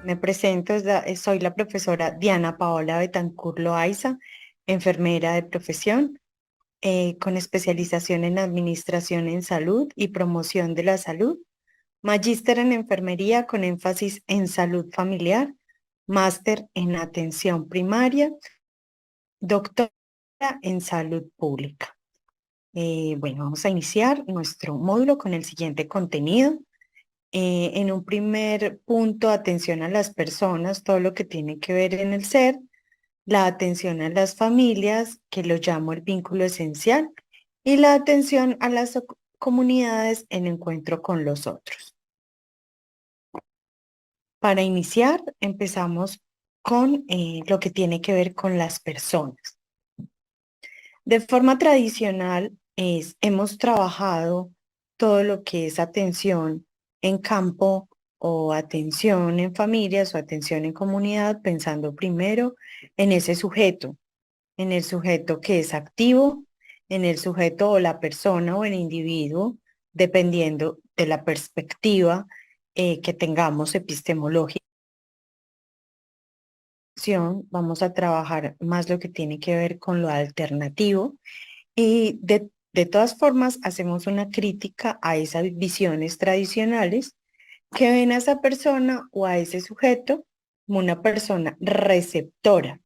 Me presento, soy la profesora Diana Paola Betancur Loaiza, enfermera de profesión, con especialización en Administración en Salud y Promoción de la Salud, magíster en Enfermería con énfasis en Salud Familiar, máster en Atención Primaria, doctora en Salud Pública. Bueno, vamos a iniciar nuestro módulo con el siguiente contenido. En un primer punto, atención a las personas, todo lo que tiene que ver en el ser, la atención a las familias, que lo llamo el vínculo esencial, y la atención a las comunidades en encuentro con los otros. Para iniciar, empezamos con lo que tiene que ver con las personas. De forma tradicional, hemos trabajado todo lo que es atención en campo o atención en familias o atención en comunidad, pensando primero en ese sujeto, en el sujeto que es activo, en el sujeto o la persona o el individuo, dependiendo de la perspectiva que tengamos epistemológica. Vamos a trabajar más lo que tiene que ver con lo alternativo y de todas formas hacemos una crítica a esas visiones tradicionales que ven a esa persona o a ese sujeto como una persona receptora,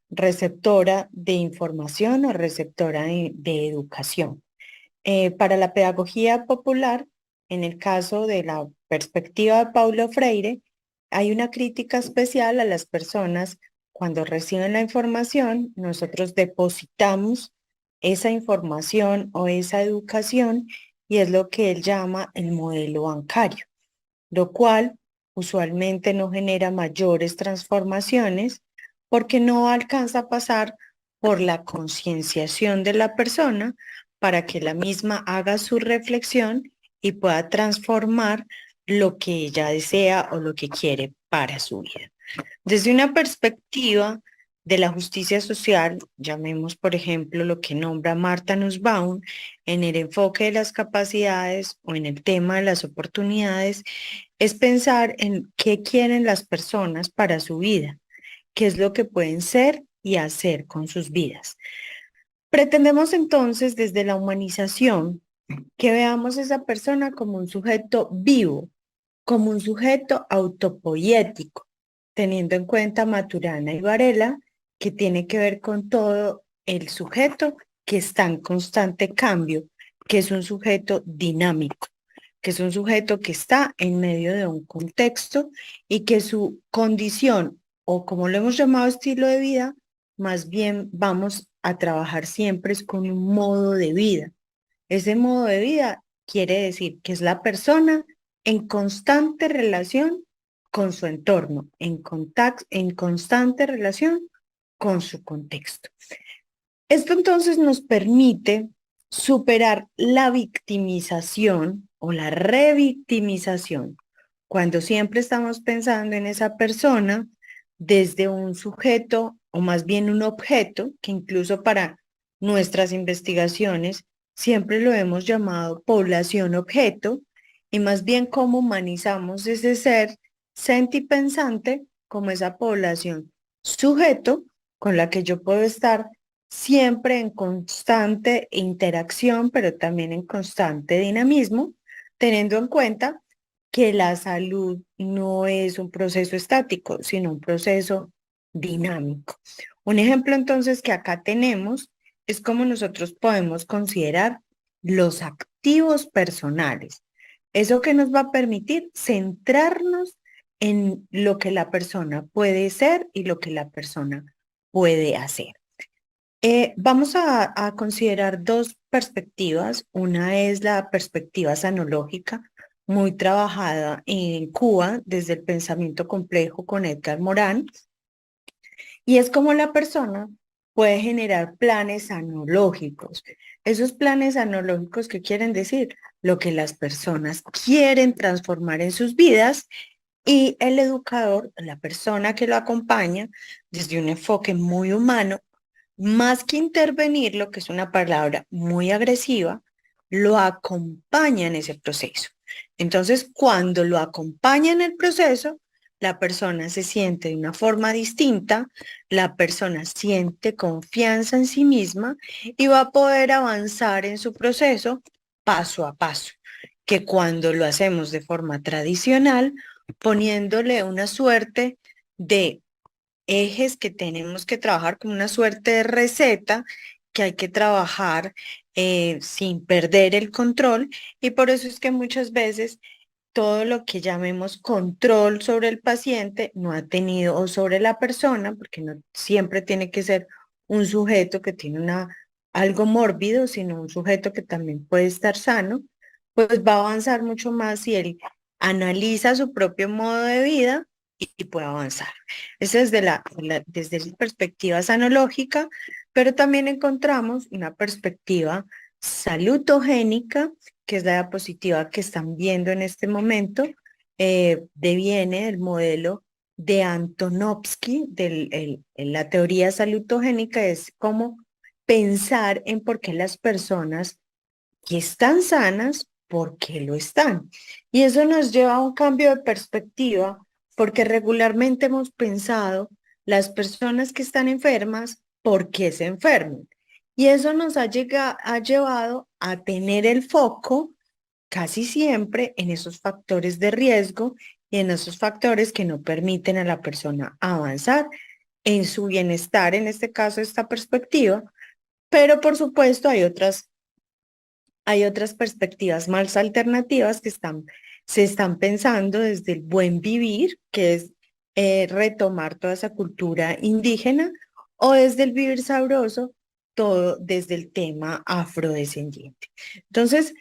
receptora de información o receptora de educación. Para la pedagogía popular, en el caso de la perspectiva de Paulo Freire, hay una crítica especial a las personas cuando reciben la información, nosotros depositamos esa información o esa educación y es lo que él llama el modelo bancario, lo cual usualmente no genera mayores transformaciones porque no alcanza a pasar por la concienciación de la persona para que la misma haga su reflexión y pueda transformar lo que ella desea o lo que quiere para su vida. Desde una perspectiva de la justicia social, llamemos por ejemplo lo que nombra Martha Nussbaum en el enfoque de las capacidades o en el tema de las oportunidades, es pensar en qué quieren las personas para su vida, qué es lo que pueden ser y hacer con sus vidas. Pretendemos entonces desde la humanización que veamos a esa persona como un sujeto vivo, como un sujeto autopoético, teniendo en cuenta Maturana y Varela, que tiene que ver con todo el sujeto que está en constante cambio, que es un sujeto dinámico, que es un sujeto que está en medio de un contexto y que su condición, o como lo hemos llamado estilo de vida, más bien vamos a trabajar siempre es con un modo de vida. Ese modo de vida quiere decir que es la persona en constante relación con su entorno, en constante relación con su contexto. Esto entonces nos permite superar la victimización o la revictimización cuando siempre estamos pensando en esa persona desde un sujeto o más bien un objeto que incluso para nuestras investigaciones siempre lo hemos llamado población objeto y más bien cómo humanizamos ese ser sentipensante como esa población sujeto con la que yo puedo estar siempre en constante interacción, pero también en constante dinamismo, teniendo en cuenta que la salud no es un proceso estático, sino un proceso dinámico. Un ejemplo entonces que acá tenemos es cómo nosotros podemos considerar los activos personales. Eso que nos va a permitir centrarnos en lo que la persona puede ser y lo que la persona puede hacer. Vamos a considerar dos perspectivas. Una es la perspectiva sanológica, muy trabajada en Cuba desde el pensamiento complejo con Edgar Morin, y es como la persona puede generar planes sanológicos. Esos planes sanológicos, ¿qué quieren decir? Lo que las personas quieren transformar en sus vidas y el educador, la persona que lo acompaña, desde un enfoque muy humano, más que intervenirlo, que es una palabra muy agresiva, lo acompaña en ese proceso. Entonces, cuando lo acompaña en el proceso, la persona se siente de una forma distinta, la persona siente confianza en sí misma y va a poder avanzar en su proceso paso a paso, que cuando lo hacemos de forma tradicional, poniéndole una suerte de ejes que tenemos que trabajar, como una suerte de receta que hay que trabajar sin perder el control, y por eso es que muchas veces todo lo que llamemos control sobre el paciente no ha tenido, o sobre la persona, porque no siempre tiene que ser un sujeto que tiene algo mórbido, sino un sujeto que también puede estar sano, pues va a avanzar mucho más si él analiza su propio modo de vida y puede avanzar. Eso es desde la perspectiva sanológica, pero también encontramos una perspectiva salutogénica, que es la diapositiva que están viendo en este momento. Deviene del modelo de Antonovsky, la teoría salutogénica, es como pensar en por qué las personas que están sanas, por qué lo están. Y eso nos lleva a un cambio de perspectiva, porque regularmente hemos pensado las personas que están enfermas, ¿por qué se enferman? Y eso nos ha llevado a tener el foco casi siempre en esos factores de riesgo y en esos factores que no permiten a la persona avanzar en su bienestar, en este caso, esta perspectiva. Pero por supuesto hay otras perspectivas más alternativas que se están pensando desde el buen vivir, que es retomar toda esa cultura indígena, o desde el vivir sabroso, todo desde el tema afrodescendiente. Entonces,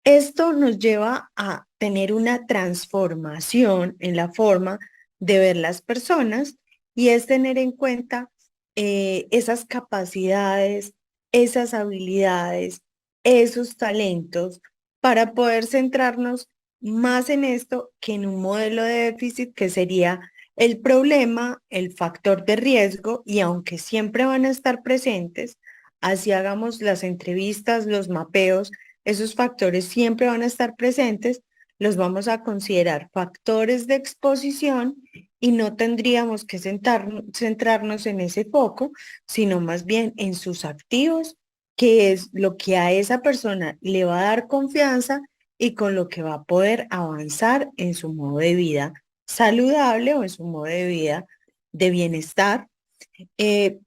esto nos lleva a tener una transformación en la forma de ver las personas, y es tener en cuenta esas capacidades, esas habilidades, esos talentos, para poder centrarnos más en esto que en un modelo de déficit, que sería el problema, el factor de riesgo, y aunque siempre van a estar presentes, así hagamos las entrevistas, los mapeos, esos factores siempre van a estar presentes, los vamos a considerar factores de exposición y no tendríamos que centrarnos en ese foco, sino más bien en sus activos, que es lo que a esa persona le va a dar confianza y con lo que va a poder avanzar en su modo de vida saludable o en su modo de vida de bienestar.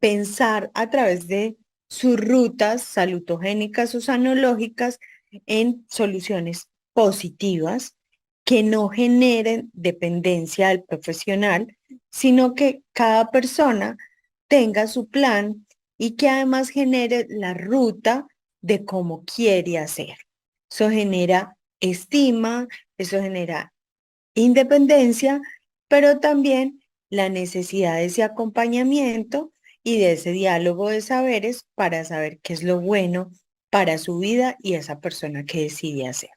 Pensar a través de sus rutas salutogénicas o sanológicas en soluciones positivas que no generen dependencia del profesional, sino que cada persona tenga su plan y que además genere la ruta de cómo quiere hacer. Eso genera estima, eso genera independencia, pero también la necesidad de ese acompañamiento y de ese diálogo de saberes para saber qué es lo bueno para su vida y esa persona que decide hacer.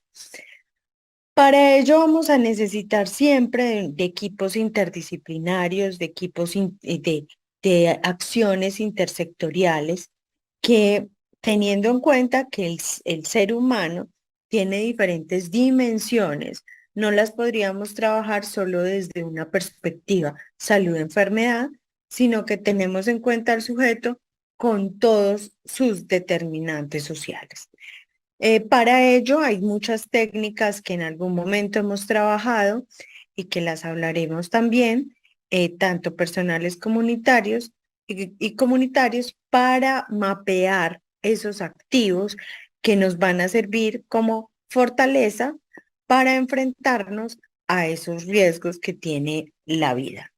Para ello vamos a necesitar siempre de equipos interdisciplinarios, de equipos de acciones intersectoriales, que, teniendo en cuenta que el ser humano tiene diferentes dimensiones, no las podríamos trabajar solo desde una perspectiva salud-enfermedad, sino que tenemos en cuenta al sujeto con todos sus determinantes sociales. Para ello hay muchas técnicas que en algún momento hemos trabajado y que las hablaremos también, tanto personales comunitarios y comunitarios, para mapear esos activos que nos van a servir como fortaleza para enfrentarnos a esos riesgos que tiene la vida.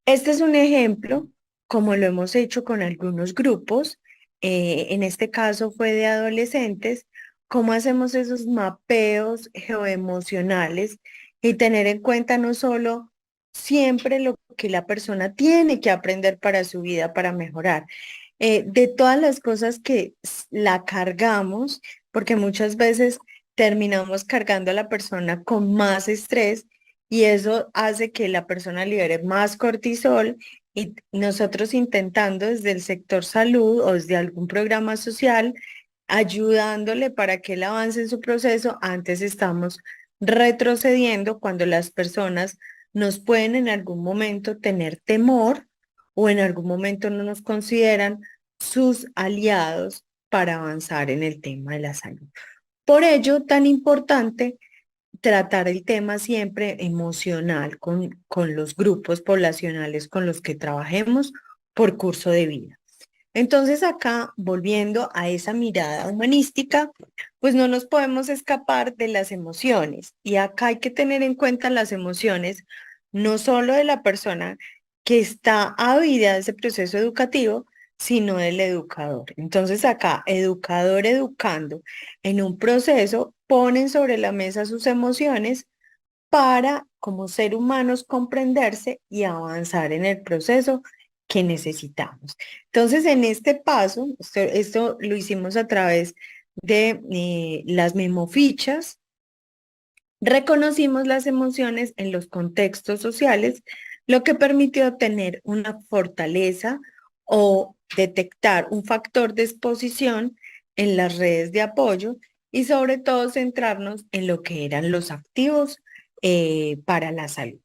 Este es un ejemplo, como lo hemos hecho con algunos grupos, en este caso fue de adolescentes, cómo hacemos esos mapeos geoemocionales y tener en cuenta no solo siempre lo que la persona tiene que aprender para su vida, para mejorar, de todas las cosas que la cargamos, porque muchas veces terminamos cargando a la persona con más estrés, y eso hace que la persona libere más cortisol, y nosotros intentando desde el sector salud o desde algún programa social, ayudándole para que él avance en su proceso, antes estamos retrocediendo cuando las personas nos pueden en algún momento tener temor o en algún momento no nos consideran sus aliados para avanzar en el tema de la salud. Por ello, tan importante tratar el tema siempre emocional con los grupos poblacionales con los que trabajemos por curso de vida. Entonces acá, volviendo a esa mirada humanística, pues no nos podemos escapar de las emociones. Y acá hay que tener en cuenta las emociones, no solo de la persona que está ávida de ese proceso educativo, sino del educador. Entonces acá, educador educando en un proceso, ponen sobre la mesa sus emociones para, como ser humanos, comprenderse y avanzar en el proceso que necesitamos. Entonces, en este paso, esto lo hicimos a través de las memofichas, reconocimos las emociones en los contextos sociales, lo que permitió tener una fortaleza o detectar un factor de exposición en las redes de apoyo y sobre todo centrarnos en lo que eran los activos para la salud.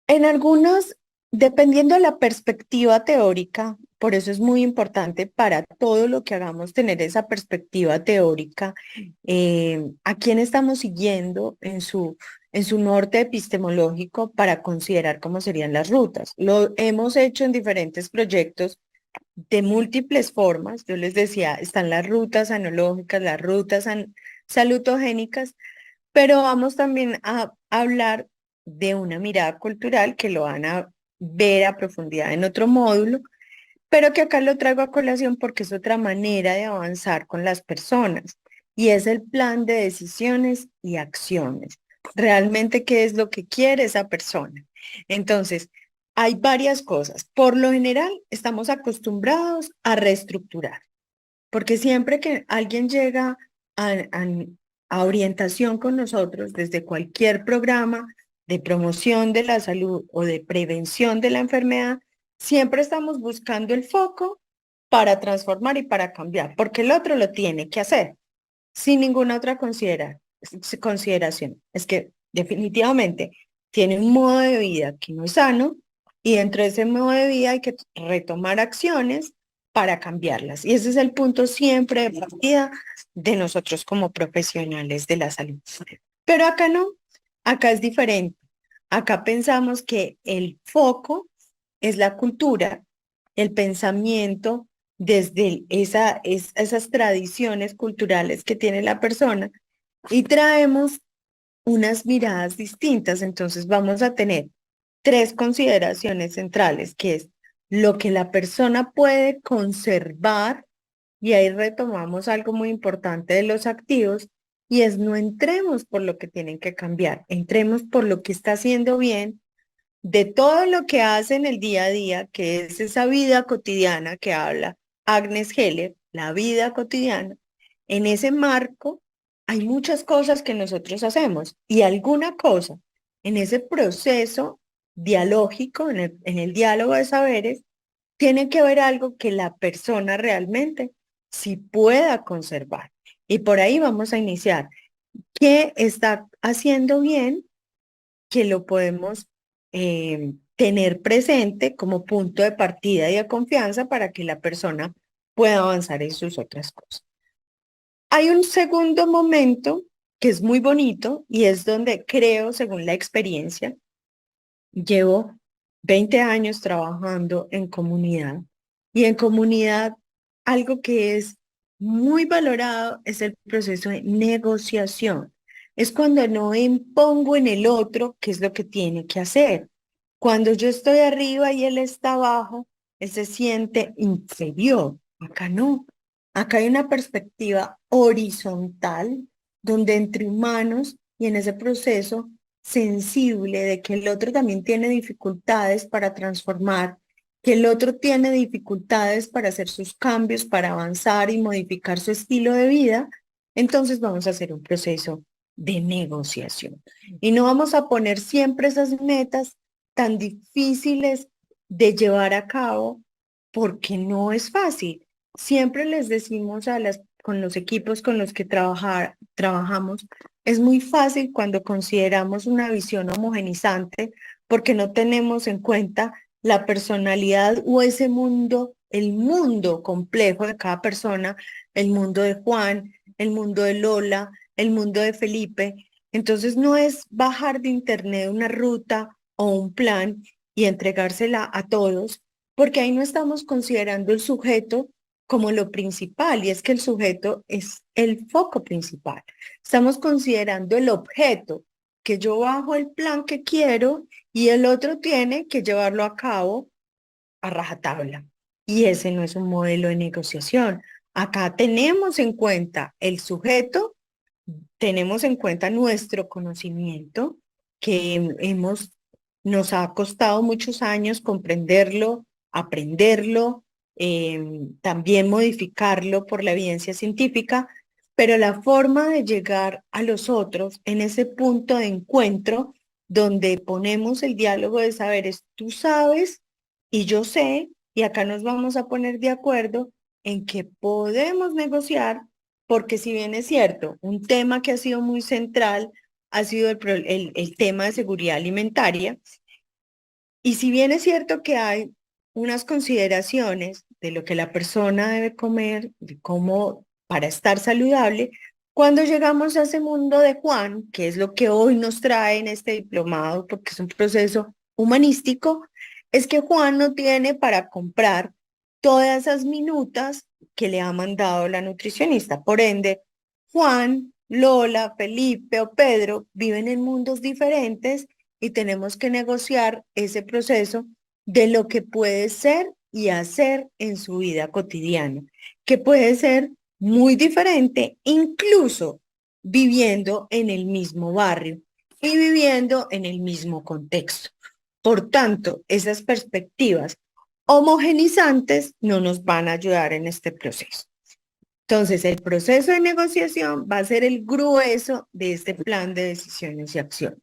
En algunos, dependiendo de la perspectiva teórica, por eso es muy importante para todo lo que hagamos tener esa perspectiva teórica, a quién estamos siguiendo en su norte epistemológico para considerar cómo serían las rutas. Lo hemos hecho en diferentes proyectos de múltiples formas. Yo les decía, están las rutas analógicas, las rutas salutogénicas, pero vamos también a hablar de una mirada cultural que lo van a ver a profundidad en otro módulo, pero que acá lo traigo a colación porque es otra manera de avanzar con las personas y es el plan de decisiones y acciones. Realmente, ¿qué es lo que quiere esa persona? Entonces, hay varias cosas. Por lo general, estamos acostumbrados a reestructurar. Porque siempre que alguien llega a orientación con nosotros, desde cualquier programa de promoción de la salud o de prevención de la enfermedad, siempre estamos buscando el foco para transformar y para cambiar, porque el otro lo tiene que hacer sin ninguna otra consideración. Es que definitivamente tiene un modo de vida que no es sano y dentro de ese modo de vida hay que retomar acciones para cambiarlas. Y ese es el punto siempre de partida de nosotros como profesionales de la salud. Pero acá no, acá es diferente. Acá pensamos que el foco es la cultura, el pensamiento desde esas tradiciones culturales que tiene la persona y traemos unas miradas distintas. Entonces vamos a tener tres consideraciones centrales, que es lo que la persona puede conservar, y ahí retomamos algo muy importante de los activos, y es no entremos por lo que tienen que cambiar, entremos por lo que está haciendo bien de todo lo que hace en el día a día, que es esa vida cotidiana que habla Agnes Heller, la vida cotidiana. En ese marco hay muchas cosas que nosotros hacemos y alguna cosa en ese proceso dialógico, en el diálogo de saberes, tiene que haber algo que la persona realmente sí pueda conservar. Y por ahí vamos a iniciar. ¿Qué está haciendo bien que lo podemos tener presente como punto de partida y de confianza para que la persona pueda avanzar en sus otras cosas? Hay un segundo momento que es muy bonito y es donde creo, según la experiencia, llevo 20 años trabajando en comunidad y en comunidad algo que es muy valorado es el proceso de negociación. Es cuando no impongo en el otro qué es lo que tiene que hacer. Cuando yo estoy arriba y él está abajo, él se siente inferior. Acá no. Acá hay una perspectiva horizontal donde entre humanos y en ese proceso sensible de que el otro también tiene dificultades para transformar, que el otro tiene dificultades para hacer sus cambios, para avanzar y modificar su estilo de vida, entonces vamos a hacer un proceso de negociación. Y no vamos a poner siempre esas metas tan difíciles de llevar a cabo porque no es fácil. Siempre les decimos con los equipos con los que trabajamos, es muy fácil cuando consideramos una visión homogenizante porque no tenemos en cuenta la personalidad o ese mundo, el mundo complejo de cada persona, el mundo de Juan, el mundo de Lola, el mundo de Felipe. Entonces no es bajar de internet una ruta o un plan y entregársela a todos, porque ahí no estamos considerando el sujeto como lo principal, y es que el sujeto es el foco principal. Estamos considerando el objeto, que yo bajo el plan que quiero y el otro tiene que llevarlo a cabo a rajatabla. Y ese no es un modelo de negociación. Acá tenemos en cuenta el sujeto, tenemos en cuenta nuestro conocimiento, que nos ha costado muchos años comprenderlo, aprenderlo, también modificarlo por la evidencia científica, pero la forma de llegar a los otros en ese punto de encuentro donde ponemos el diálogo de saberes, tú sabes y yo sé, y acá nos vamos a poner de acuerdo en que podemos negociar, porque si bien es cierto, un tema que ha sido muy central ha sido el tema de seguridad alimentaria, y si bien es cierto que hay unas consideraciones de lo que la persona debe comer, de cómo para estar saludable, cuando llegamos a ese mundo de Juan, que es lo que hoy nos trae en este diplomado, porque es un proceso humanístico, es que Juan no tiene para comprar todas esas minutas que le ha mandado la nutricionista. Por ende, Juan, Lola, Felipe o Pedro viven en mundos diferentes y tenemos que negociar ese proceso de lo que puede ser y hacer en su vida cotidiana, que puede ser muy diferente, incluso viviendo en el mismo barrio y viviendo en el mismo contexto. Por tanto, esas perspectivas homogenizantes no nos van a ayudar en este proceso. Entonces, el proceso de negociación va a ser el grueso de este plan de decisiones y acciones.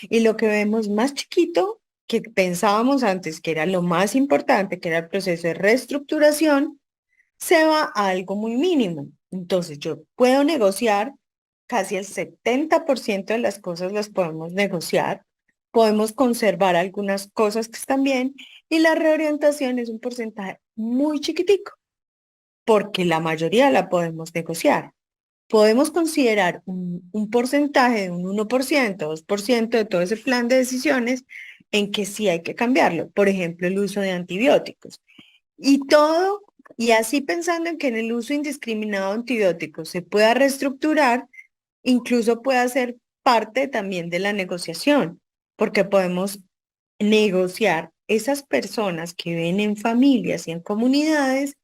Y lo que vemos más chiquito, que pensábamos antes que era lo más importante, que era el proceso de reestructuración, se va a algo muy mínimo. Entonces, yo puedo negociar, casi el 70% de las cosas las podemos negociar, podemos conservar algunas cosas que están bien, y la reorientación es un porcentaje muy chiquitico, porque la mayoría la podemos negociar. Podemos considerar un porcentaje de un 1%, 2% de todo ese plan de decisiones en que sí hay que cambiarlo. Por ejemplo, el uso de antibióticos. Y todo, y así pensando en que en el uso indiscriminado de antibióticos se pueda reestructurar, incluso pueda ser parte también de la negociación, porque podemos negociar esas personas que viven en familias y en comunidades,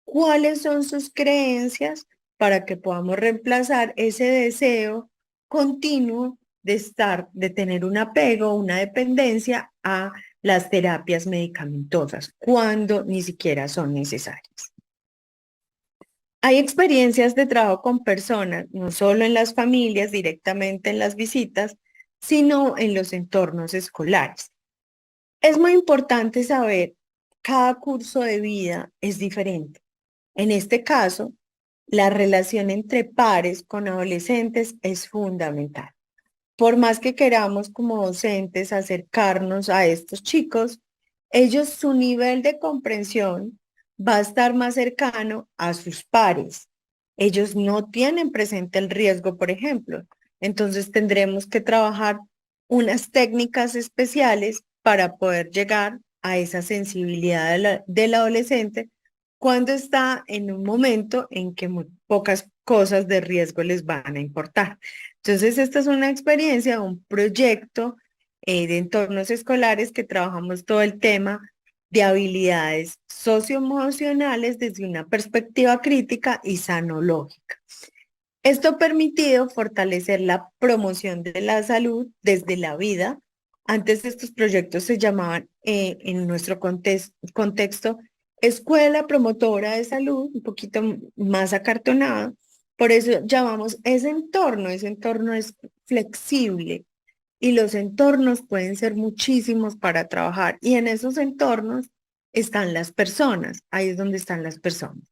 cuáles son sus creencias para que podamos reemplazar ese deseo continuo de estar, de tener un apego, una dependencia a las terapias medicamentosas, cuando ni siquiera son necesarias. Hay experiencias de trabajo con personas, no solo en las familias, directamente en las visitas, sino en los entornos escolares. Es muy importante saber, cada curso de vida es diferente. En este caso, la relación entre pares con adolescentes es fundamental. Por más que queramos como docentes acercarnos a estos chicos, ellos, su nivel de comprensión va a estar más cercano a sus pares. Ellos no tienen presente el riesgo, por ejemplo. Entonces tendremos que trabajar unas técnicas especiales para poder llegar a esa sensibilidad del adolescente cuando está en un momento en que muy pocas cosas de riesgo les van a importar. Entonces, esta es una experiencia, un proyecto de entornos escolares que trabajamos todo el tema de habilidades socioemocionales desde una perspectiva crítica y sanológica. Esto ha permitido fortalecer la promoción de la salud desde la vida. Antes estos proyectos se llamaban, en nuestro contexto, escuela promotora de salud, un poquito más acartonado. Por eso llamamos ese entorno es flexible y los entornos pueden ser muchísimos para trabajar. Y en esos entornos están las personas, ahí es donde están las personas.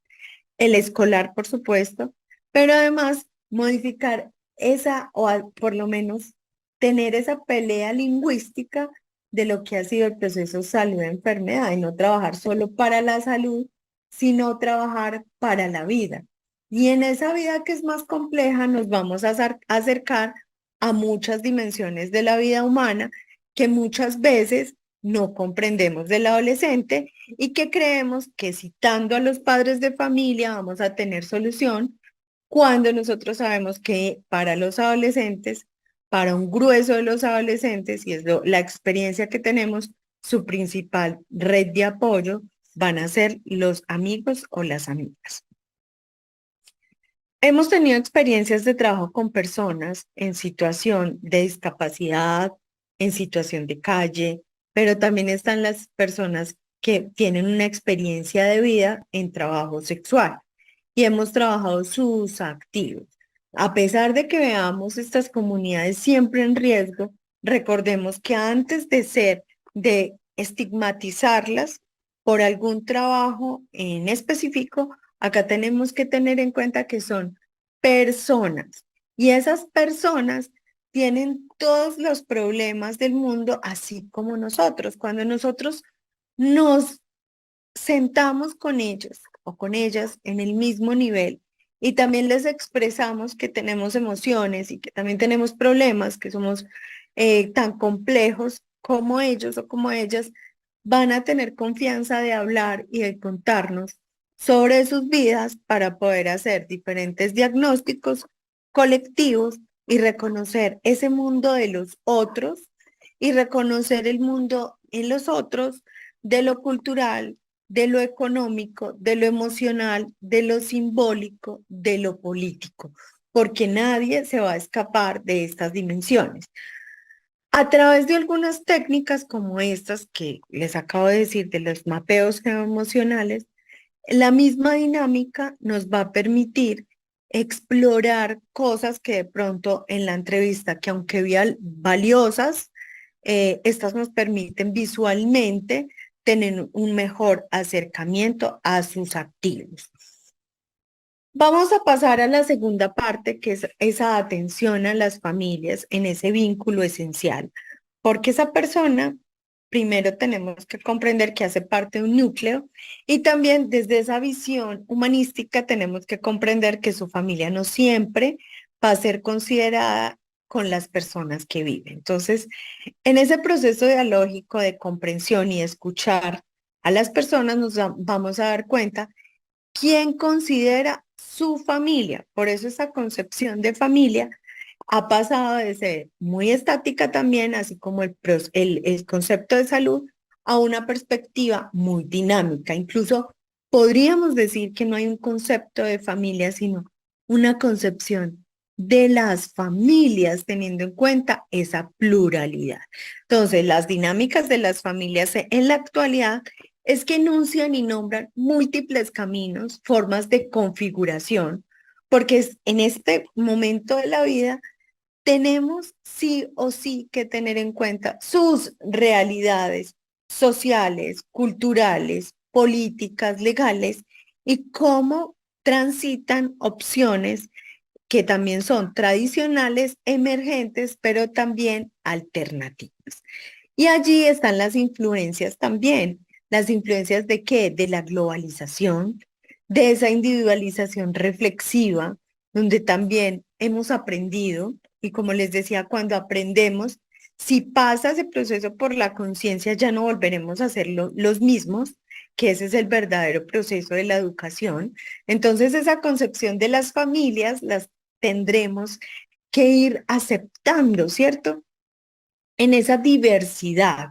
el escolar, por supuesto, pero además modificar esa, por lo menos tener esa pelea lingüística de lo que ha sido el proceso salud-enfermedad y no trabajar solo para la salud, sino trabajar para la vida. Y en esa vida que es más compleja nos vamos a acercar a muchas dimensiones de la vida humana que muchas veces no comprendemos del adolescente y que creemos que citando a los padres de familia vamos a tener solución cuando nosotros sabemos que para los adolescentes, para un grueso de los adolescentes, y es la experiencia que tenemos, su principal red de apoyo van a ser los amigos o las amigas. Hemos tenido experiencias de trabajo con personas en situación de discapacidad, en situación de calle, pero también están las personas que tienen una experiencia de vida en trabajo sexual y hemos trabajado sus activos. A pesar de que veamos estas comunidades siempre en riesgo, recordemos que antes de estigmatizarlas por algún trabajo en específico, acá tenemos que tener en cuenta que son personas y esas personas tienen todos los problemas del mundo, así como nosotros. Cuando nosotros nos sentamos con ellos o con ellas en el mismo nivel y también les expresamos que tenemos emociones y que también tenemos problemas, que somos tan complejos como ellos o como ellas, van a tener confianza de hablar y de contarnos sobre sus vidas para poder hacer diferentes diagnósticos colectivos y reconocer ese mundo de los otros y reconocer el mundo en los otros de lo cultural, de lo económico, de lo emocional, de lo simbólico, de lo político, porque nadie se va a escapar de estas dimensiones. A través de algunas técnicas como estas que les acabo de decir, de los mapeos geoemocionales, la misma dinámica nos va a permitir explorar cosas que de pronto en la entrevista, que aunque valiosas, estas nos permiten visualmente tener un mejor acercamiento a sus activos. Vamos a pasar a la segunda parte, que es esa atención a las familias en ese vínculo esencial, porque esa persona, primero tenemos que comprender que hace parte de un núcleo y también desde esa visión humanística tenemos que comprender que su familia no siempre va a ser considerada con las personas que viven. Entonces, en ese proceso dialógico de comprensión y escuchar a las personas nos vamos a dar cuenta quién considera su familia. Por eso esa concepción de familia ha pasado de ser muy estática también, así como el concepto de salud, a una perspectiva muy dinámica. Incluso podríamos decir que no hay un concepto de familia, sino una concepción de las familias, teniendo en cuenta esa pluralidad. Entonces, las dinámicas de las familias en la actualidad es que enuncian y nombran múltiples caminos, formas de configuración, porque en este momento de la vida tenemos sí o sí que tener en cuenta sus realidades sociales, culturales, políticas, legales y cómo transitan opciones que también son tradicionales, emergentes, pero también alternativas. Y allí están las influencias también. ¿Las influencias de qué? De la globalización, de esa individualización reflexiva, donde también hemos aprendido, y como les decía, cuando aprendemos, si pasa ese proceso por la conciencia, ya no volveremos a ser los mismos, que ese es el verdadero proceso de la educación. Entonces, esa concepción de las familias las tendremos que ir aceptando, ¿cierto? En esa diversidad.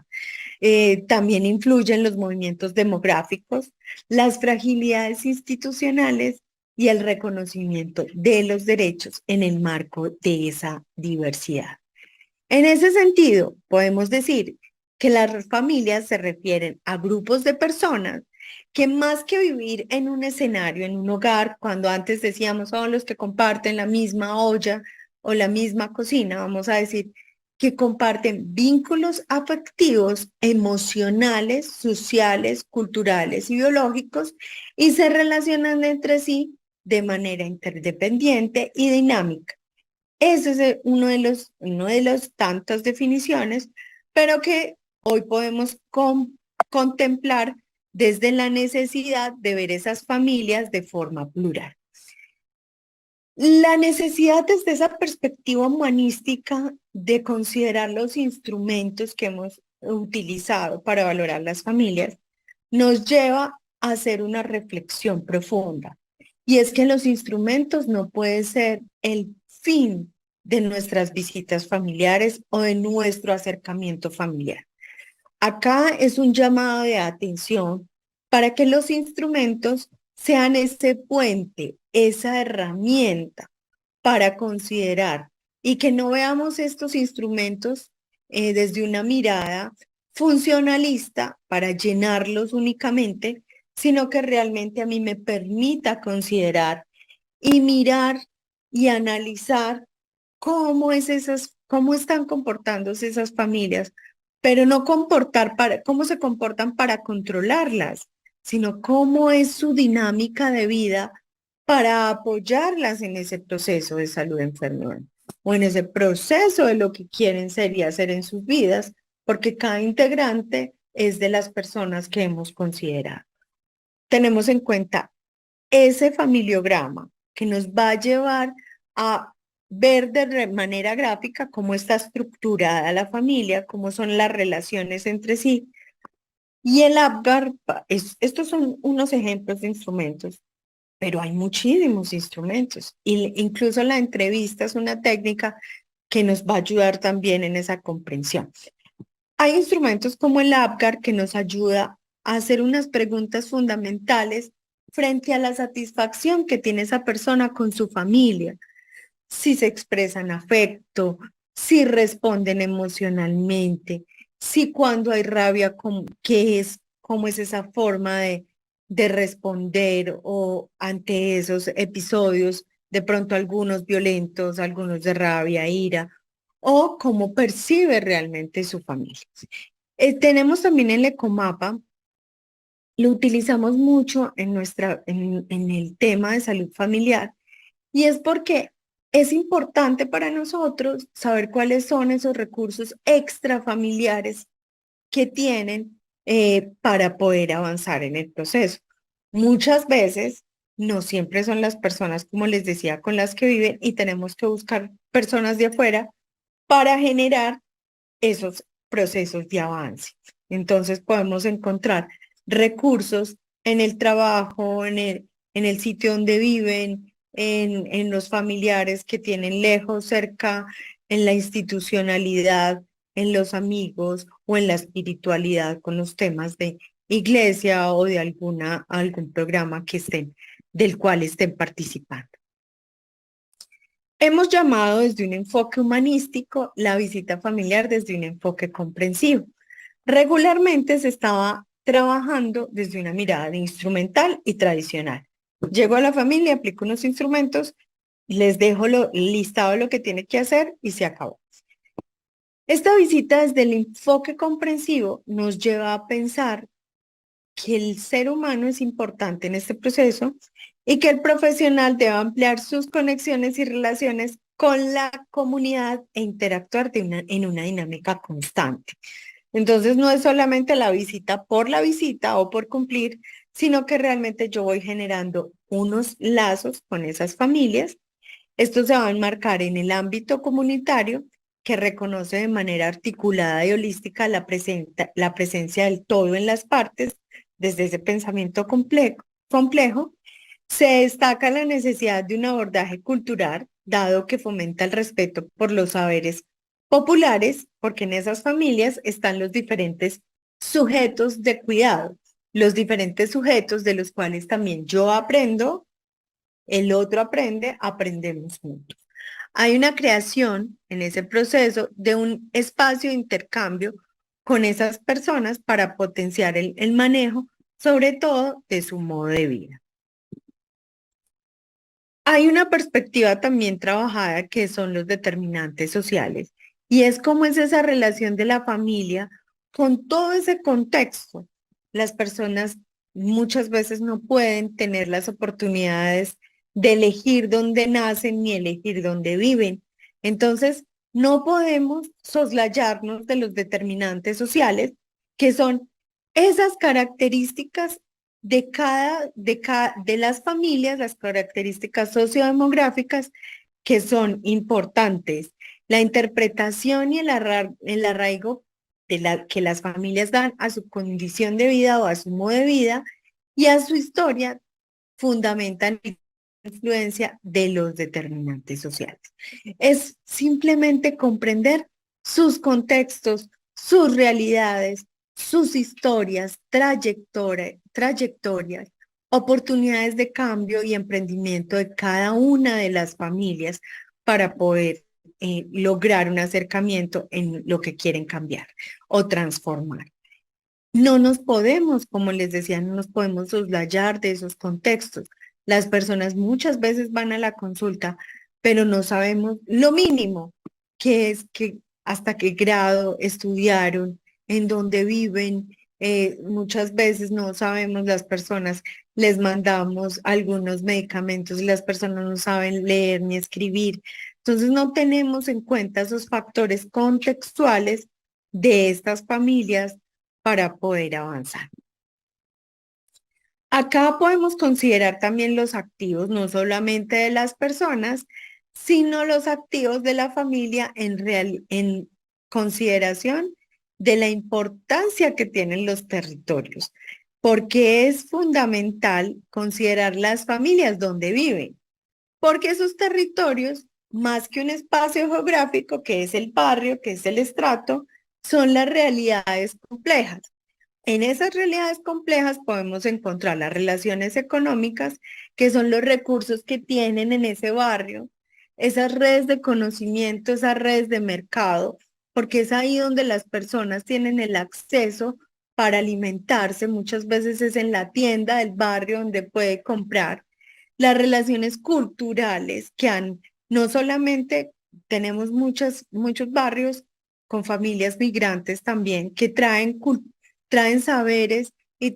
También influyen los movimientos demográficos, las fragilidades institucionales y el reconocimiento de los derechos en el marco de esa diversidad. En ese sentido, podemos decir que las familias se refieren a grupos de personas que más que vivir en un escenario, en un hogar, cuando antes decíamos son los que comparten la misma olla o la misma cocina, vamos a decir que comparten vínculos afectivos, emocionales, sociales, culturales y biológicos y se relacionan entre sí de manera interdependiente y dinámica. Ese es uno de los tantas definiciones, pero que hoy podemos contemplar desde la necesidad de ver esas familias de forma plural. La necesidad desde esa perspectiva humanística de considerar los instrumentos que hemos utilizado para valorar las familias nos lleva a hacer una reflexión profunda. Y es que los instrumentos no pueden ser el fin de nuestras visitas familiares o de nuestro acercamiento familiar. Acá es un llamado de atención para que los instrumentos sean ese puente, esa herramienta para considerar y que no veamos estos instrumentos desde una mirada funcionalista para llenarlos únicamente, sino que realmente a mí me permita considerar y mirar y analizar cómo están comportándose esas familias, pero no cómo se comportan para controlarlas, sino cómo es su dinámica de vida para apoyarlas en ese proceso de salud enfermedad o en ese proceso de lo que quieren ser y hacer en sus vidas, porque cada integrante es de las personas que hemos considerado. Tenemos en cuenta ese familiograma que nos va a llevar a ver de manera gráfica cómo está estructurada la familia, cómo son las relaciones entre sí. Y el APGAR, estos son unos ejemplos de instrumentos, pero hay muchísimos instrumentos. Y incluso la entrevista es una técnica que nos va a ayudar también en esa comprensión. Hay instrumentos como el APGAR que nos ayuda a hacer unas preguntas fundamentales frente a la satisfacción que tiene esa persona con su familia, si se expresan afecto, si responden emocionalmente, si cuando hay rabia, cómo es esa forma de responder o ante esos episodios, de pronto algunos violentos, algunos de rabia, ira, o cómo percibe realmente su familia. Tenemos también el Ecomapa, lo utilizamos mucho en el tema de salud familiar y es porque es importante para nosotros saber cuáles son esos recursos extrafamiliares que tienen para poder avanzar en el proceso. Muchas veces no siempre son las personas, como les decía, con las que viven y tenemos que buscar personas de afuera para generar esos procesos de avance. Entonces podemos encontrar recursos en el trabajo, en el sitio donde viven, en los familiares que tienen lejos, cerca, en la institucionalidad, en los amigos o en la espiritualidad con los temas de iglesia o de algún programa del cual estén participando. Hemos llamado desde un enfoque humanístico la visita familiar desde un enfoque comprensivo. Regularmente se estaba trabajando desde una mirada instrumental y tradicional. Llego a la familia, aplico unos instrumentos, les dejo listado de lo que tiene que hacer y se acabó. Esta visita desde el enfoque comprensivo nos lleva a pensar que el ser humano es importante en este proceso y que el profesional debe ampliar sus conexiones y relaciones con la comunidad e interactuar en una dinámica constante. Entonces no es solamente la visita por la visita o por cumplir, sino que realmente yo voy generando unos lazos con esas familias. Esto se va a enmarcar en el ámbito comunitario que reconoce de manera articulada y holística la presencia del todo en las partes desde ese pensamiento complejo. Se destaca la necesidad de un abordaje cultural, dado que fomenta el respeto por los saberes populares, porque en esas familias están los diferentes sujetos de cuidado, los diferentes sujetos de los cuales también yo aprendo, el otro aprende, aprendemos juntos. Hay una creación en ese proceso de un espacio de intercambio con esas personas para potenciar el manejo, sobre todo de su modo de vida. Hay una perspectiva también trabajada que son los determinantes sociales Y es como es esa relación de la familia con todo ese contexto. Las personas muchas veces no pueden tener las oportunidades de elegir dónde nacen ni elegir dónde viven. Entonces, no podemos soslayarnos de los determinantes sociales, que son esas características de las familias, las características sociodemográficas que son importantes. La interpretación y el arraigo que las familias dan a su condición de vida o a su modo de vida y a su historia fundamentan la influencia de los determinantes sociales. Es simplemente comprender sus contextos, sus realidades, sus historias, trayectorias, oportunidades de cambio y emprendimiento de cada una de las familias para poder lograr un acercamiento en lo que quieren cambiar o transformar. No nos podemos, como les decía, no nos podemos soslayar de esos contextos. Las personas muchas veces van a la consulta, pero no sabemos lo mínimo, que es que hasta qué grado estudiaron, en dónde viven. Muchas veces no sabemos las personas, les mandamos algunos medicamentos y las personas no saben leer ni escribir. Entonces no tenemos en cuenta esos factores contextuales de estas familias para poder avanzar. Acá podemos considerar también los activos, no solamente de las personas, sino los activos de la familia en consideración de la importancia que tienen los territorios, porque es fundamental considerar las familias donde viven, porque esos territorios, más que un espacio geográfico, que es el barrio, que es el estrato, son las realidades complejas. En esas realidades complejas podemos encontrar las relaciones económicas, que son los recursos que tienen en ese barrio, esas redes de conocimiento, esas redes de mercado, porque es ahí donde las personas tienen el acceso para alimentarse. Muchas veces es en la tienda del barrio donde puede comprar. Las relaciones culturales que han, no solamente tenemos muchos barrios con familias migrantes también que traen saberes y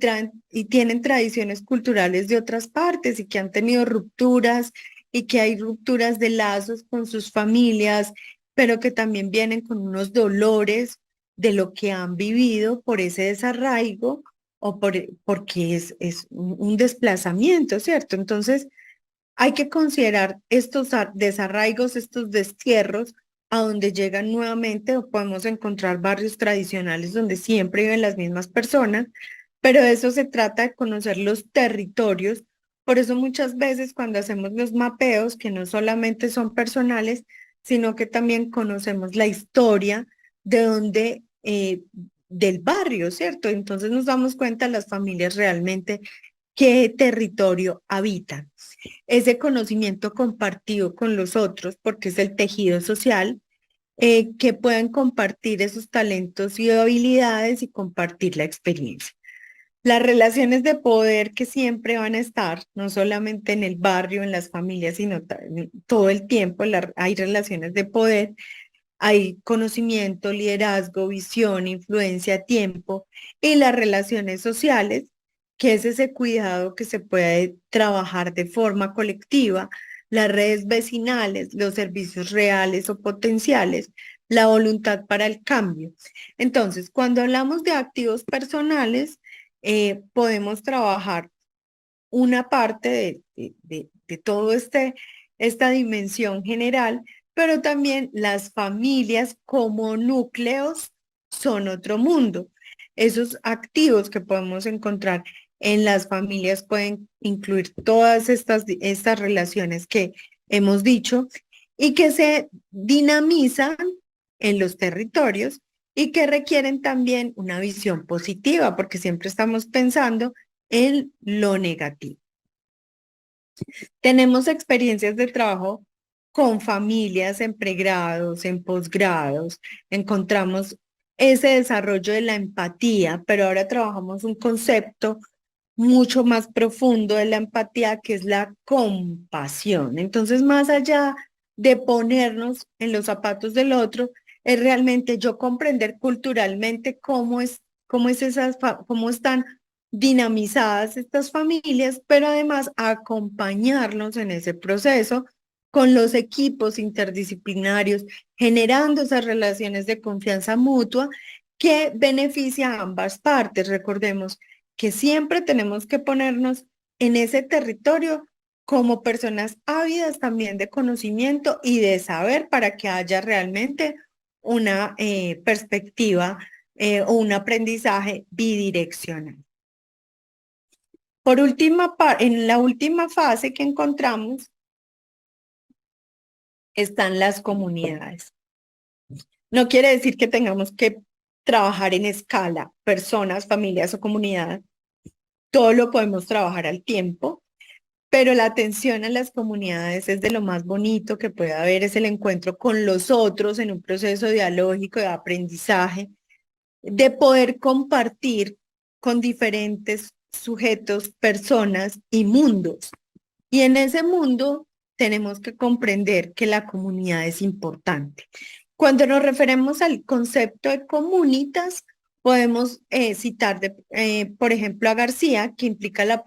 tienen tradiciones culturales de otras partes y que han tenido rupturas y que hay rupturas de lazos con sus familias, pero que también vienen con unos dolores de lo que han vivido por ese desarraigo o porque es un desplazamiento, ¿cierto? Entonces, hay que considerar estos desarraigos, estos destierros, a donde llegan nuevamente, o podemos encontrar barrios tradicionales donde siempre viven las mismas personas, pero de eso se trata de conocer los territorios. Por eso muchas veces cuando hacemos los mapeos, que no solamente son personales, sino que también conocemos la historia de donde, del barrio, ¿cierto? Entonces nos damos cuenta las familias realmente qué territorio habitan. Ese conocimiento compartido con los otros, porque es el tejido social, que puedan compartir esos talentos y habilidades y compartir la experiencia. Las relaciones de poder que siempre van a estar, no solamente en el barrio, en las familias, sino todo el tiempo hay relaciones de poder, hay conocimiento, liderazgo, visión, influencia, tiempo y las relaciones sociales, que es ese cuidado que se puede trabajar de forma colectiva, las redes vecinales, los servicios reales o potenciales, la voluntad para el cambio. Entonces, cuando hablamos de activos personales, podemos trabajar una parte de todo esta dimensión general, pero también las familias como núcleos son otro mundo. Esos activos que podemos encontrar en las familias pueden incluir todas estas relaciones que hemos dicho y que se dinamizan en los territorios y que requieren también una visión positiva, porque siempre estamos pensando en lo negativo. Tenemos experiencias de trabajo con familias en pregrados, en posgrados, encontramos ese desarrollo de la empatía, pero ahora trabajamos un concepto mucho más profundo de la empatía, que es la compasión. Entonces, más allá de ponernos en los zapatos del otro, es realmente yo comprender culturalmente cómo están dinamizadas estas familias, pero además acompañarnos en ese proceso con los equipos interdisciplinarios, generando esas relaciones de confianza mutua que beneficia a ambas partes. Recordemos que siempre tenemos que ponernos en ese territorio como personas ávidas también de conocimiento y de saber para que haya realmente una perspectiva o un aprendizaje bidireccional. En la última fase que encontramos están las comunidades. No quiere decir que tengamos que trabajar en escala, personas, familias o comunidad. Todo lo podemos trabajar al tiempo, pero la atención a las comunidades es de lo más bonito que puede haber, es el encuentro con los otros en un proceso dialógico de aprendizaje, de poder compartir con diferentes sujetos, personas y mundos. Y en ese mundo tenemos que comprender que la comunidad es importante. Cuando nos referimos al concepto de comunitas, podemos citar, por ejemplo, a García, que implica la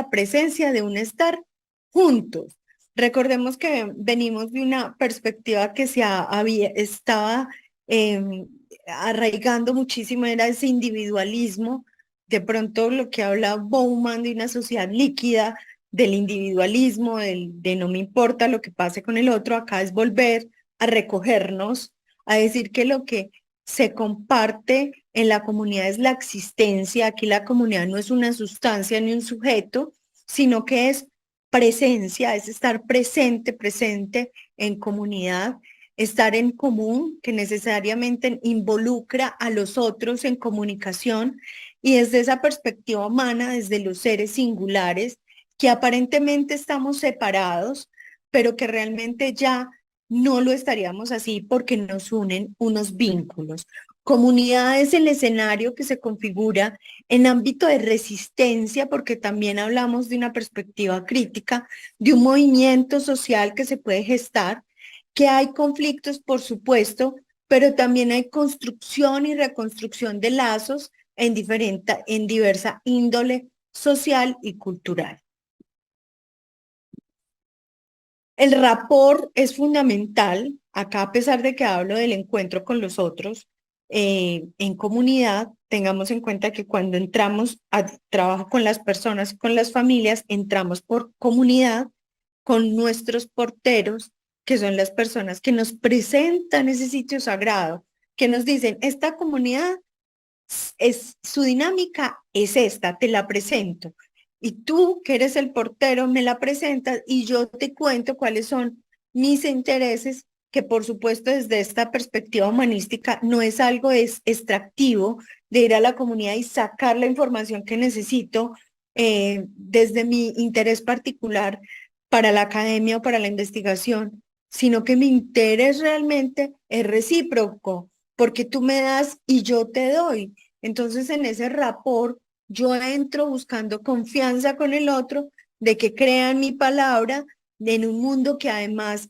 presencia de un estar juntos. Recordemos que venimos de una perspectiva que estaba eh, arraigando muchísimo, era ese individualismo, de pronto lo que habla Bauman de una sociedad líquida, del individualismo, de no me importa lo que pase con el otro, acá es volver a recogernos, a decir que lo que se comparte en la comunidad es la existencia, aquí la comunidad no es una sustancia ni un sujeto, sino que es presencia, es estar presente en comunidad, estar en común, que necesariamente involucra a los otros en comunicación, y desde esa perspectiva humana, desde los seres singulares, que aparentemente estamos separados, pero que realmente ya no lo estaríamos así porque nos unen unos vínculos. Comunidad es el escenario que se configura en ámbito de resistencia, porque también hablamos de una perspectiva crítica, de un movimiento social que se puede gestar, que hay conflictos, por supuesto, pero también hay construcción y reconstrucción de lazos en diversa índole social y cultural. El rapport es fundamental. Acá, a pesar de que hablo del encuentro con los otros en comunidad, tengamos en cuenta que cuando entramos a trabajo con las personas, con las familias, entramos por comunidad con nuestros porteros, que son las personas que nos presentan ese sitio sagrado, que nos dicen, esta comunidad su dinámica es esta, te la presento. Y tú, que eres el portero, me la presentas y yo te cuento cuáles son mis intereses, que por supuesto desde esta perspectiva humanística no es algo extractivo de ir a la comunidad y sacar la información que necesito desde mi interés particular para la academia o para la investigación, sino que mi interés realmente es recíproco, porque tú me das y yo te doy. Entonces, en ese rapport, yo entro buscando confianza con el otro, de que crean mi palabra, en un mundo que además,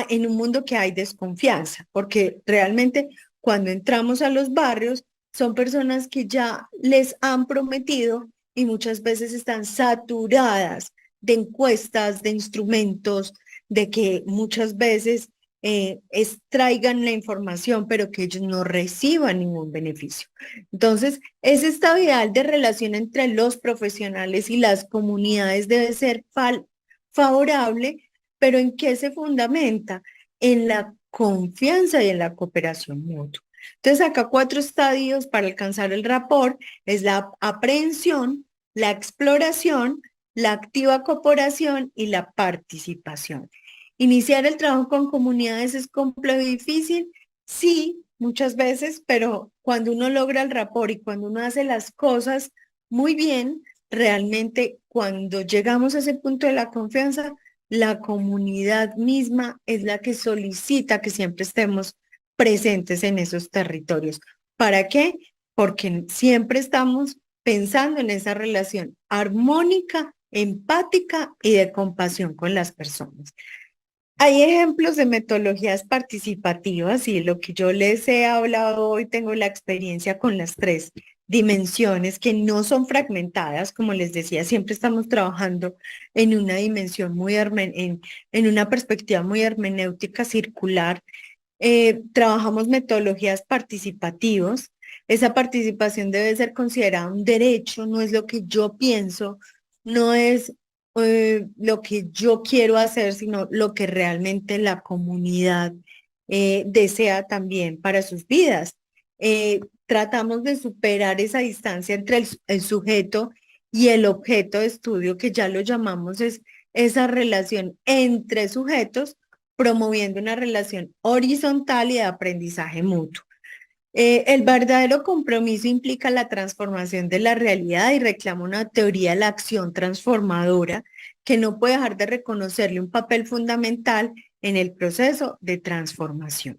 en un mundo que hay desconfianza, porque realmente cuando entramos a los barrios, son personas que ya les han prometido y muchas veces están saturadas de encuestas, de instrumentos, de que muchas veces extraigan la información, pero que ellos no reciban ningún beneficio. Entonces, ese estado ideal de relación entre los profesionales y las comunidades debe ser favorable, pero ¿en qué se fundamenta? En la confianza y en la cooperación mutua. Entonces, acá 4 estadios para alcanzar el rapport es la aprehensión, la exploración, la activa cooperación y la participación. Iniciar el trabajo con comunidades es complejo y difícil, sí, muchas veces, pero cuando uno logra el rapport y cuando uno hace las cosas muy bien, realmente cuando llegamos a ese punto de la confianza, la comunidad misma es la que solicita que siempre estemos presentes en esos territorios. ¿Para qué? Porque siempre estamos pensando en esa relación armónica, empática y de compasión con las personas. Hay ejemplos de metodologías participativas y lo que yo les he hablado hoy, tengo la experiencia con las tres dimensiones que no son fragmentadas, como les decía, siempre estamos trabajando en una dimensión en una perspectiva muy hermenéutica circular. Trabajamos metodologías participativas. Esa participación debe ser considerada un derecho, no es lo que yo pienso, no es lo que yo quiero hacer, sino lo que realmente la comunidad desea también para sus vidas. Tratamos de superar esa distancia entre el sujeto y el objeto de estudio, que ya lo llamamos es esa relación entre sujetos, promoviendo una relación horizontal y de aprendizaje mutuo. El verdadero compromiso implica la transformación de la realidad y reclama una teoría de la acción transformadora que no puede dejar de reconocerle un papel fundamental en el proceso de transformación.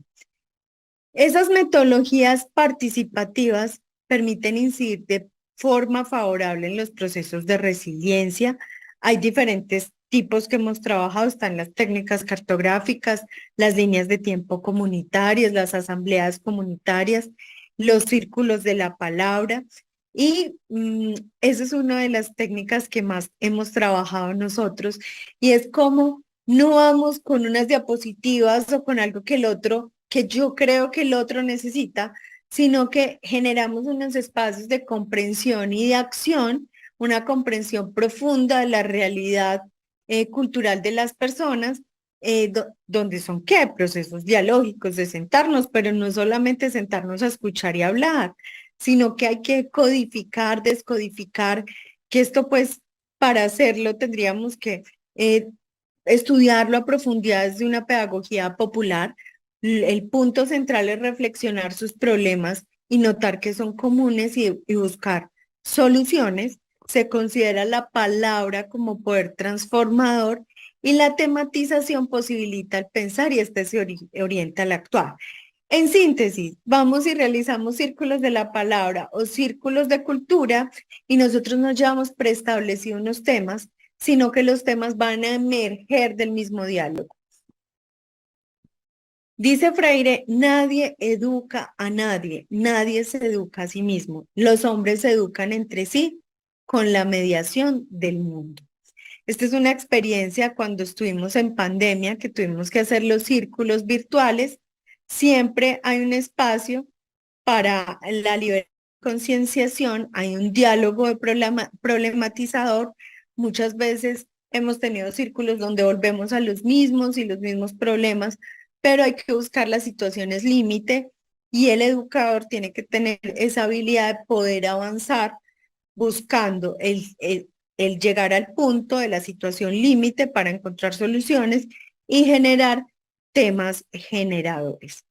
Esas metodologías participativas permiten incidir de forma favorable en los procesos de resiliencia. Hay diferentes tipos que hemos trabajado, están las técnicas cartográficas, las líneas de tiempo comunitarias, las asambleas comunitarias, los círculos de la palabra. Y esa es una de las técnicas que más hemos trabajado nosotros, y es como no vamos con unas diapositivas o con algo que el otro, que yo creo que el otro necesita, sino que generamos unos espacios de comprensión y de acción, una comprensión profunda de la realidad cultural de las personas, donde son qué, procesos dialógicos de sentarnos, pero no solamente sentarnos a escuchar y hablar, sino que hay que codificar, descodificar, que esto pues para hacerlo tendríamos que estudiarlo a profundidad desde una pedagogía popular. El punto central es reflexionar sus problemas y notar que son comunes y buscar soluciones. Se considera la palabra como poder transformador y la tematización posibilita el pensar y este se orienta al actuar. En síntesis, vamos y realizamos círculos de la palabra o círculos de cultura y nosotros no llevamos preestablecidos unos temas, sino que los temas van a emerger del mismo diálogo. Dice Freire, nadie educa a nadie, nadie se educa a sí mismo. Los hombres se educan entre sí con la mediación del mundo. Esta es una experiencia cuando estuvimos en pandemia, que tuvimos que hacer los círculos virtuales. Siempre hay un espacio para la libertad de concienciación, hay un diálogo de problematizador. Muchas veces hemos tenido círculos donde volvemos a los mismos y los mismos problemas, pero hay que buscar las situaciones límite y el educador tiene que tener esa habilidad de poder avanzar buscando el llegar al punto de la situación límite para encontrar soluciones y generar temas generadores.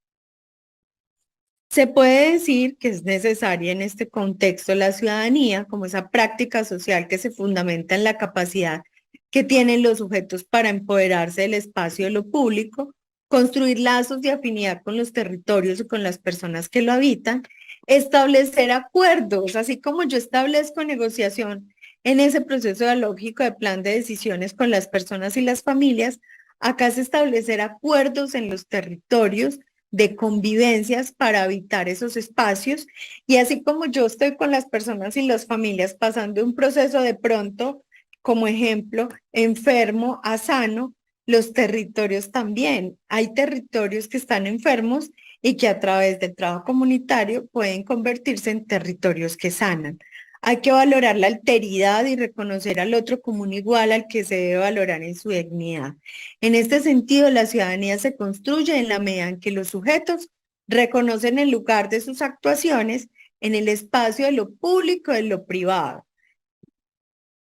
Se puede decir que es necesaria en este contexto la ciudadanía como esa práctica social que se fundamenta en la capacidad que tienen los sujetos para empoderarse del espacio de lo público, construir lazos de afinidad con los territorios y con las personas que lo habitan, establecer acuerdos, así como yo establezco negociación en ese proceso dialógico de plan de decisiones con las personas y las familias. Acá es establecer acuerdos en los territorios de convivencias para habitar esos espacios, y así como yo estoy con las personas y las familias pasando un proceso de pronto, como ejemplo, enfermo a sano, los territorios también. Hay territorios que están enfermos y que a través del trabajo comunitario pueden convertirse en territorios que sanan. Hay que valorar la alteridad y reconocer al otro como un igual al que se debe valorar en su dignidad. En este sentido, la ciudadanía se construye en la medida en que los sujetos reconocen el lugar de sus actuaciones en el espacio de lo público y de lo privado.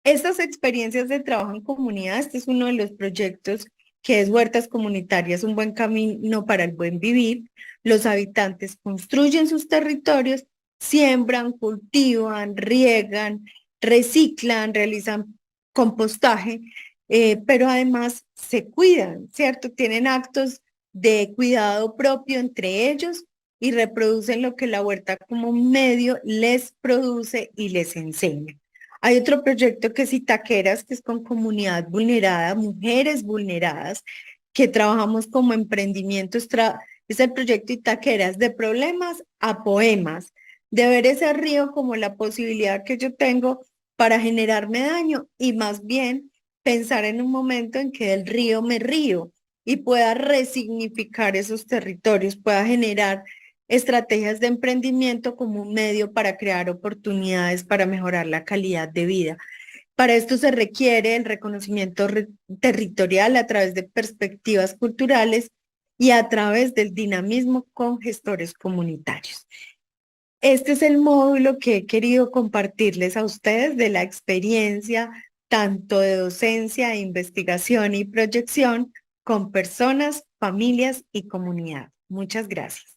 Estas experiencias de trabajo en comunidad, este es uno de los proyectos que es Huertas Comunitarias, un buen camino para el buen vivir. Los habitantes construyen sus territorios, siembran, cultivan, riegan, reciclan, realizan compostaje, pero además se cuidan, ¿cierto? Tienen actos de cuidado propio entre ellos y reproducen lo que la huerta como medio les produce y les enseña. Hay otro proyecto que es Itaqueras, que es con comunidad vulnerada, mujeres vulneradas, que trabajamos como emprendimiento, es el proyecto Itaqueras, de problemas a poemas, de ver ese río como la posibilidad que yo tengo para generarme daño y más bien pensar en un momento en que del río me río y pueda resignificar esos territorios, pueda generar estrategias de emprendimiento como un medio para crear oportunidades para mejorar la calidad de vida. Para esto se requiere el reconocimiento territorial a través de perspectivas culturales y a través del dinamismo con gestores comunitarios. Este es el módulo que he querido compartirles a ustedes de la experiencia tanto de docencia, investigación y proyección con personas, familias y comunidad. Muchas gracias.